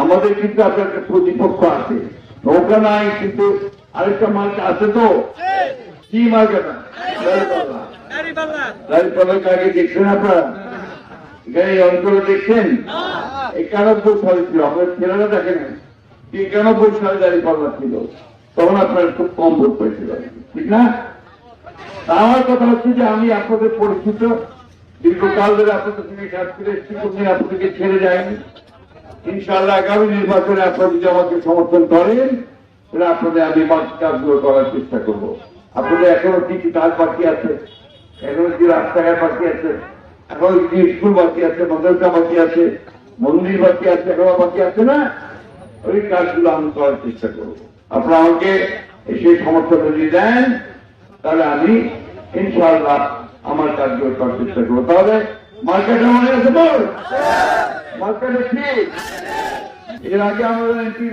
আমাদের কিন্তু আপনার একটা প্রতিপক্ষ আছে, নৌকা নাই কিন্তু আরেকটা মার্কা আছে। তো কি মার্কাটা? দাঁড়িপাল্লার কাকে দেখছেন আপনারা? এখানে এই অঞ্চলে দেখছেন 91 সালে ছিল, আপনার ছেলেরা দেখেন 91 সালে দাঁড়িপাল্লা ছিল, তখন আপনার খুব কম ভোট পেয়েছিল, ঠিক না? আমার কথা হচ্ছে যে আমি আপনাদের পরিচিত, দীর্ঘকাল ধরে আপনাদের সঙ্গে কাজ করে এসেছি, কোনদিন আপনাদেরকে ছেড়ে যায়নি। ইনশাআল্লাহ আগামী নির্বাচনে আপনারা যদি আমাকে সমর্থন করেন তাহলে আপনাদের আমি কাজগুলো করার চেষ্টা করব। আপনাদের এখনো কিছু কাজ বাকি আছে, এখনো কি রাস্তাঘাট বাকি আছে, এখনো কি স্কুল বাকি আছে, মাদ্রাসা বাকি আছে, মন্দির বাকি আছে, এখনো বাকি আছে না? ওই কাজগুলো আমি করার চেষ্টা করব। আপনারা আমাকে সেই সমর্থন যদি দেন তাহলে আমি ইনশাআল্লাহ আমার কাজগুলো করার চেষ্টা করবো। তাহলে মার্কেটে মনে আছে বল, মার্কেটে ঠিক এর আগে আমরা এমপি